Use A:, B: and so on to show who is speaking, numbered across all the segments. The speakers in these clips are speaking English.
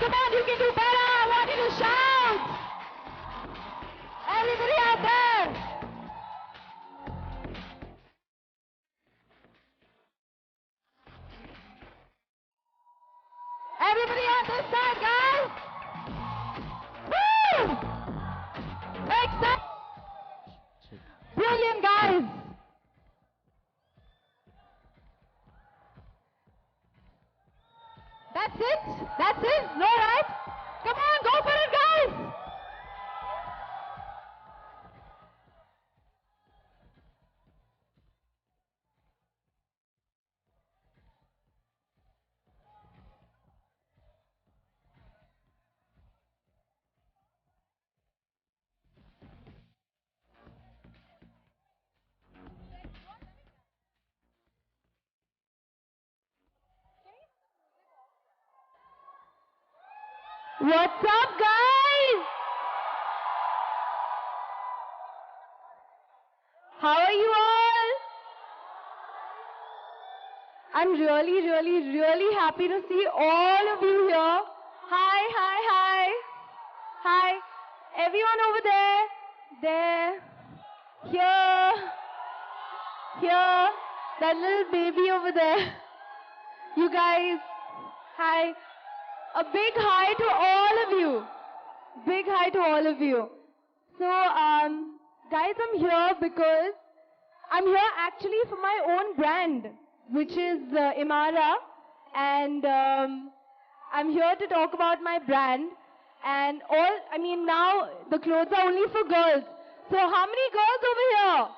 A: Come on, you can do better. I want you to shout. Everybody out there. Everybody on this side, guys. Woo! Make sense. Brilliant, guys. That's it? That's it? No, right? Come on, go for it, guys! What's up, guys? How are you all? I'm really happy to see all of you here. Hi. Hi. Everyone over there. There. Here. That little baby over there. You guys. Hi. A big hi to all of you. Big hi to all of you. So, guys, I'm here because I'm here actually for my own brand, which is Imara. And I'm here to talk about my brand. And now the clothes are only for girls. So how many girls over here?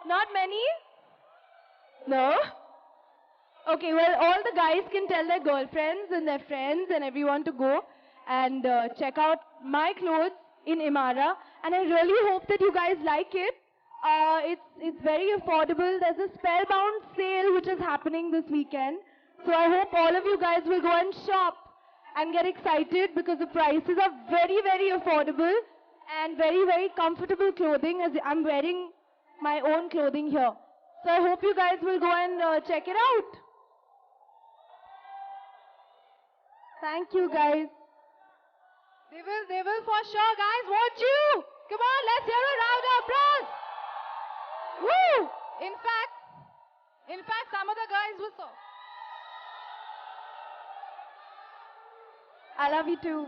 A: Not many? No? Okay, well, all the guys can tell their girlfriends and their friends and everyone to go and check out my clothes in Imara. And I really hope that you guys like it. It's very affordable. There's a Spellbound sale which is happening this weekend. So I hope all of you guys will go and shop and get excited because the prices are very affordable and very comfortable clothing, as I'm wearing my own clothing here. So I hope you guys will go and check it out. Thank you, guys. They will for sure, guys. Won't you? Come on, let's hear a round of applause. Woo! In fact, some of the guys were so. I love you too.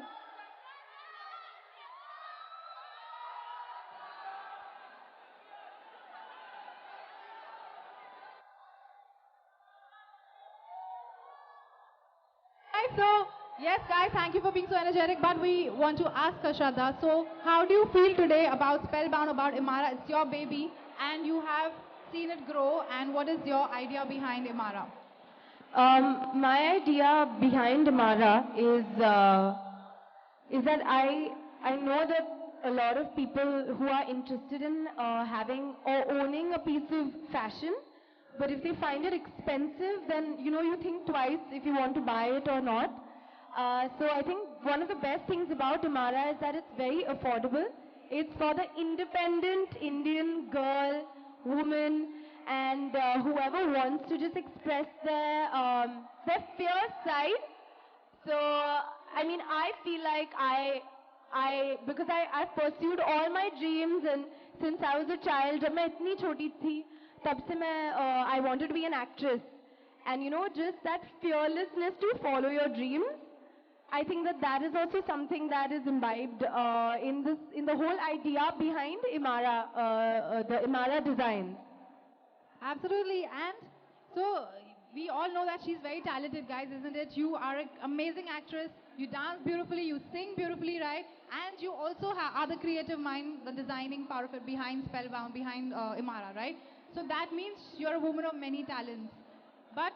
A: So, yes, guys, thank you for being so energetic, but we want to ask Shraddha, so how do you feel today about Spellbound, about Imara? It's your baby, and you have seen it grow, and what is your idea behind Imara? My idea behind Imara is that I know that a lot of people who are interested in having or owning a piece of fashion, but if they find it expensive, then you think twice if you want to buy it or not. So I think one of the best things about Imara is that it's very affordable. It's for the independent Indian girl, woman, and whoever wants to just express their fierce side. So I feel like because I've pursued all my dreams, and since I was a child, जब मैं इतनी छोटी थी, तब से I wanted to be an actress, and just that fearlessness to follow your dreams. I think that is also something that is imbibed in the whole idea behind Imara, the Imara design. Absolutely, and so we all know that she's very talented, guys, isn't it? You are an amazing actress. You dance beautifully, you sing beautifully, right? And you also are the creative mind, the designing part of it behind Spellbound, behind Imara, right? So that means you're a woman of many talents. But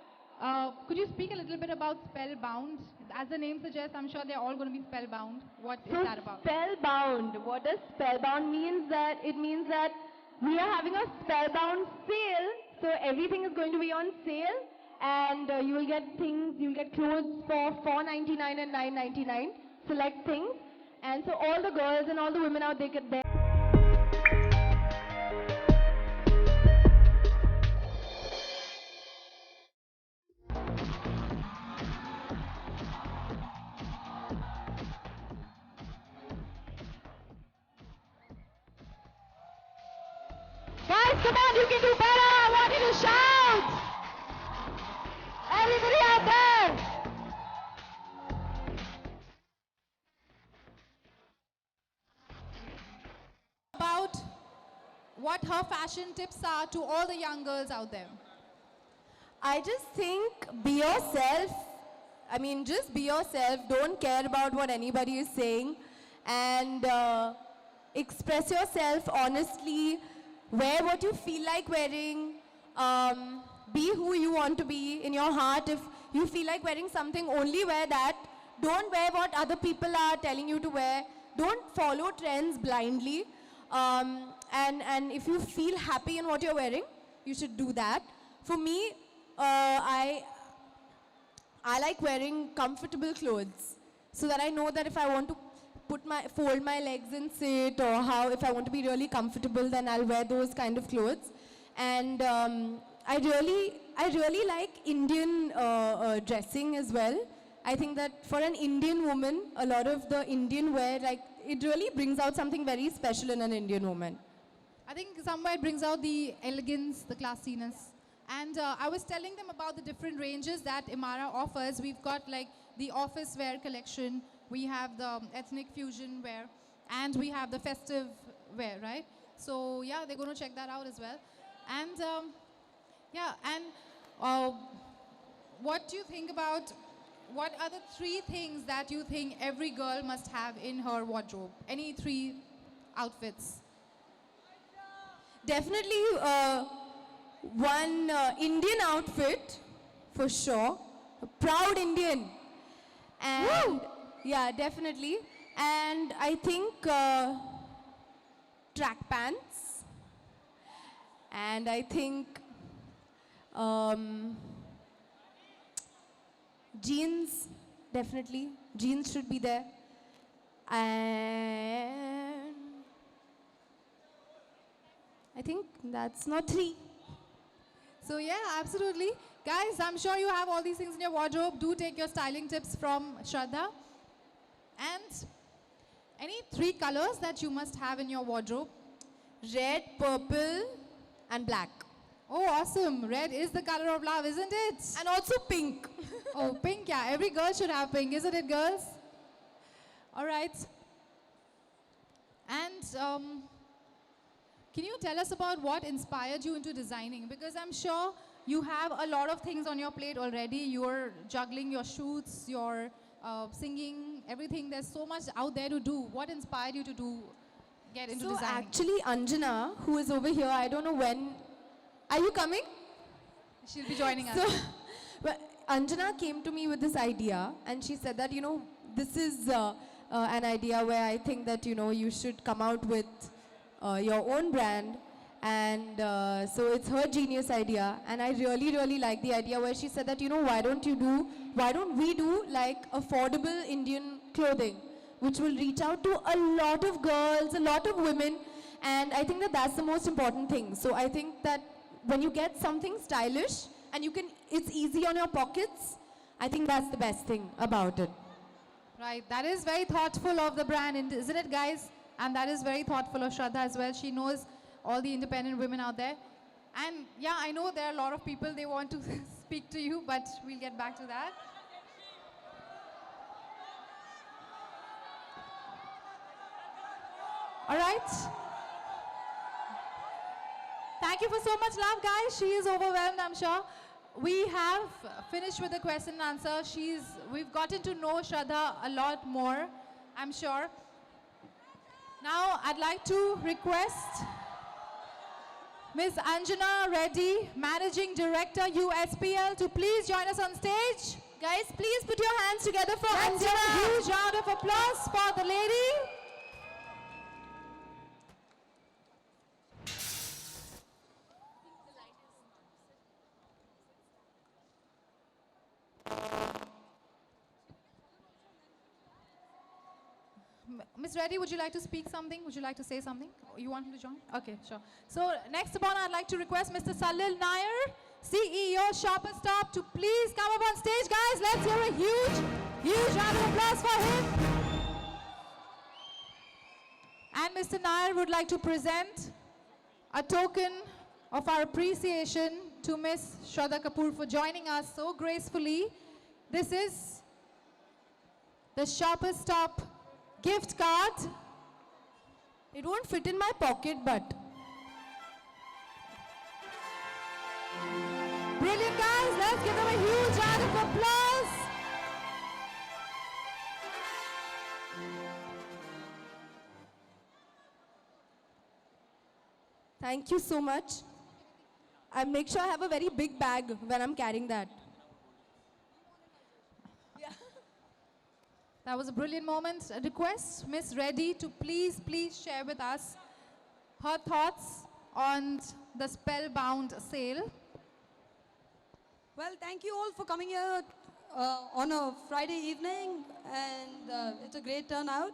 A: could you speak a little bit about Spellbound? As the name suggests, I'm sure they're all going to be spellbound. What is that about? Spellbound. What does spellbound means? It means that we are having a Spellbound sale. So everything is going to be on sale, and you will get clothes for $4.99 and $9.99. Select things, and so all the girls and all the women out there.
B: Come on, you can do better. I want you to shout. Everybody out there.
C: About what her fashion tips are to all the young girls out there.
A: I just think be yourself. I mean, just be yourself. Don't care about what anybody is saying. And express yourself honestly. Wear what you feel like wearing. Be who you want to be in your heart. If you feel like wearing something, only wear that. Don't wear what other people are telling you to wear. Don't follow trends blindly. And if you feel happy in what you're wearing, you should do that. For me, I like wearing comfortable clothes so that I know that if I want to fold my legs and sit, or if I want to be really comfortable, then I'll wear those kind of clothes. And I really like Indian dressing as well. I think that for an Indian woman, a lot of the Indian wear, like, it really brings out something very special in an Indian woman.
C: I think somewhere it brings out the elegance, the classiness. And I was telling them about the different ranges that Imara offers. We've got like the office wear collection, we have the ethnic fusion wear, and we have the festive wear, right? So yeah, they're going to check that out as well. And what do you think about, what are the 3 things that you think every girl must have in her wardrobe? Any 3 outfits?
A: Definitely one Indian outfit, for sure. A proud Indian. And
C: Woo!
A: yeah, definitely. And I think track pants. And I think jeans, definitely. Jeans should be there. And I think that's not 3.
C: So yeah, absolutely. Guys, I'm sure you have all these things in your wardrobe. Do take your styling tips from Shraddha. And any 3 colors that you must have in your wardrobe?
A: Red, purple, and black.
C: Oh, awesome. Red is the color of love, isn't it?
A: And also pink.
C: Oh, pink, yeah. Every girl should have pink, isn't it, girls? All right. And can you tell us about what inspired you into designing? Because I'm sure you have a lot of things on your plate already. You're juggling your shoots, your singing, everything. There's so much out there to do. What inspired you to get into
A: So
C: designing?
A: actually, Anjana, who is over here, I don't know when. Are you coming?
C: She'll be joining us.
A: So, well, Anjana came to me with this idea, and she said that, this is an idea where I think that, you should come out with your own brand. And so it's her genius idea, and I really, really like the idea where she said that, why don't we do like affordable Indian clothing, which will reach out to a lot of girls, a lot of women, and I think that that's the most important thing. So I think that when you get something stylish and it's easy on your pockets, I think that's the best thing about it.
C: Right, that is very thoughtful of the brand, isn't it, guys? And that is very thoughtful of Shraddha as well. She knows all the independent women out there. And yeah, I know there are a lot of people, they want to speak to you, but we'll get back to that. All right. Thank you for so much love, guys. She is overwhelmed, I'm sure. We have finished with the question and answer. We've gotten to know Shraddha a lot more, I'm sure. Now, I'd like to request Ms. Anjana Reddy, Managing Director, USPL, to please join us on stage.
A: Guys, please put your hands together for
C: Let's give a
A: Anjana.
C: huge round of applause for the lady. Ms. Reddy, would you like to speak something? Would you like to say something? You want him to join? Okay, sure. So next upon, I'd like to request Mr. Salil Nair, CEO, Shoppers Stop, to please come up on stage. Guys, let's hear a huge round of applause for him. And Mr. Nair would like to present a token of our appreciation to Miss Shraddha Kapoor for joining us so gracefully. This is the Shoppers Stop gift card. It won't fit in my pocket, but brilliant, guys. Let's give them a huge round of applause.
B: Thank you so much. I make sure I have a very big bag when I'm carrying that.
C: That was a brilliant moment. A request, Miss Reddy, to please share with us her thoughts on the Spellbound sale.
D: Well, thank you all for coming here on a Friday evening, and it's a great turnout.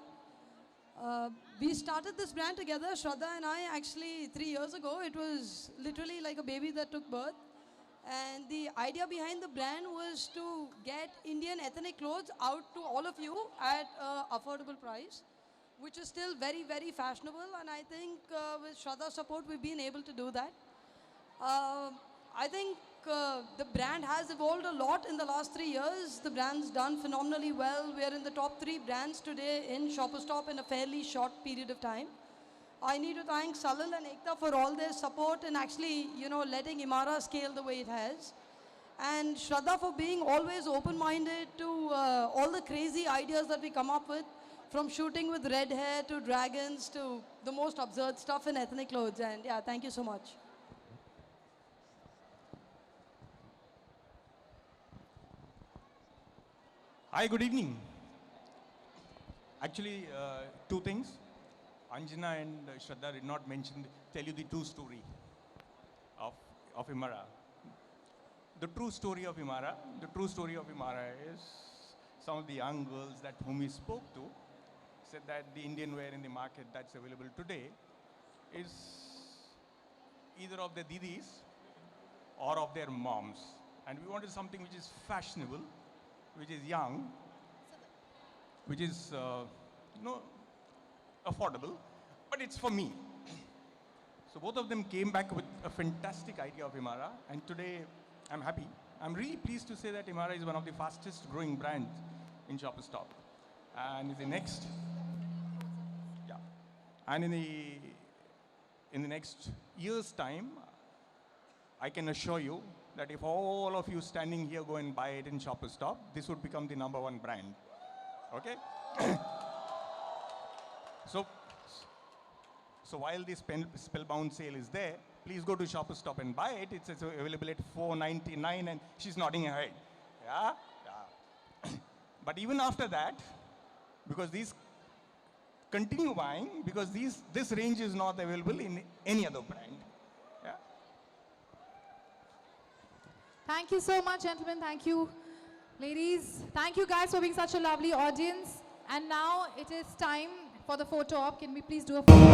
D: We started this brand together, Shraddha and I, actually 3 years ago. It was literally like a baby that took birth. And the idea behind the brand was to get Indian ethnic clothes out to all of you at an affordable price, which is still very, very fashionable. And I think with Shraddha's support, we've been able to do that. I think the brand has evolved a lot in the last 3 years. The brand's done phenomenally well. We are in the top 3 brands today in Shoppers Stop in a fairly short period of time. I need to thank Salil and Ekta for all their support and actually, letting Imara scale the way it has. And Shraddha for being always open-minded to all the crazy ideas that we come up with, from shooting with red hair to dragons to the most absurd stuff in ethnic clothes. And yeah, thank you so much.
E: Hi, good evening. Actually, 2 things. Anjana and Shraddha did not tell you the true story of Imara. The true story of Imara is some of the young girls whom we spoke to said that the Indian wear in the market that's available today is either of their didis or of their moms. And we wanted something which is fashionable, which is young, which is affordable, but it's for me. So both of them came back with a fantastic idea of Imara, and today I'm happy. I'm really pleased to say that Imara is one of the fastest growing brands in Shoppers Stop. And in the next, in the next year's time, I can assure you that if all of you standing here go and buy it in Shoppers Stop, this would become the #1 brand. Okay? So while this Spellbound sale is there, please go to Shoppers Stop and buy it. It's available at $4.99, and she's nodding her head. Yeah? Yeah. But even after that, because these continue buying, because this range is not available in any other brand. Yeah?
C: Thank you so much, gentlemen. Thank you, ladies. Thank you guys for being such a lovely audience. And now it is time for the photo op. Can we please do a photo op?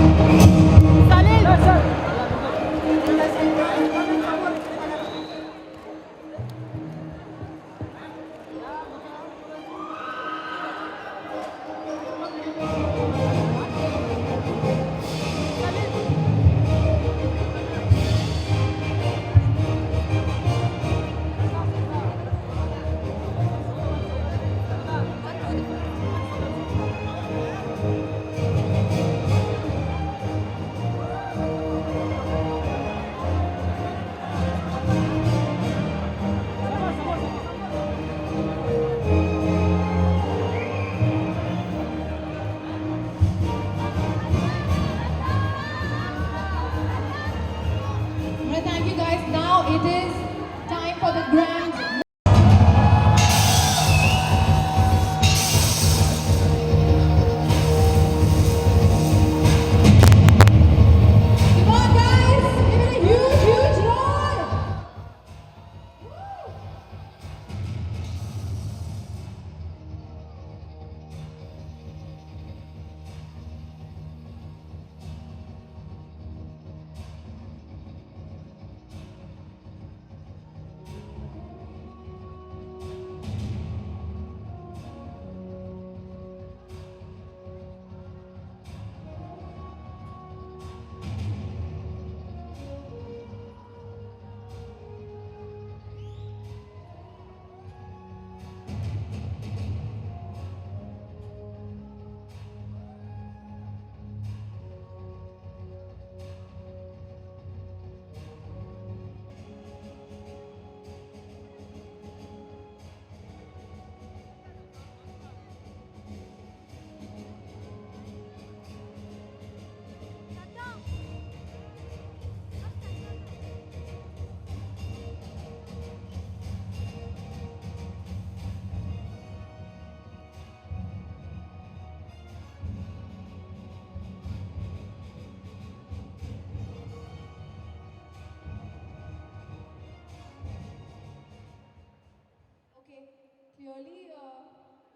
A: Really,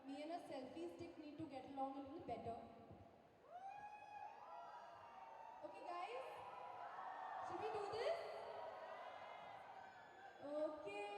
A: me and a selfie stick need to get along a little better. Okay, guys? Should we do this? Okay.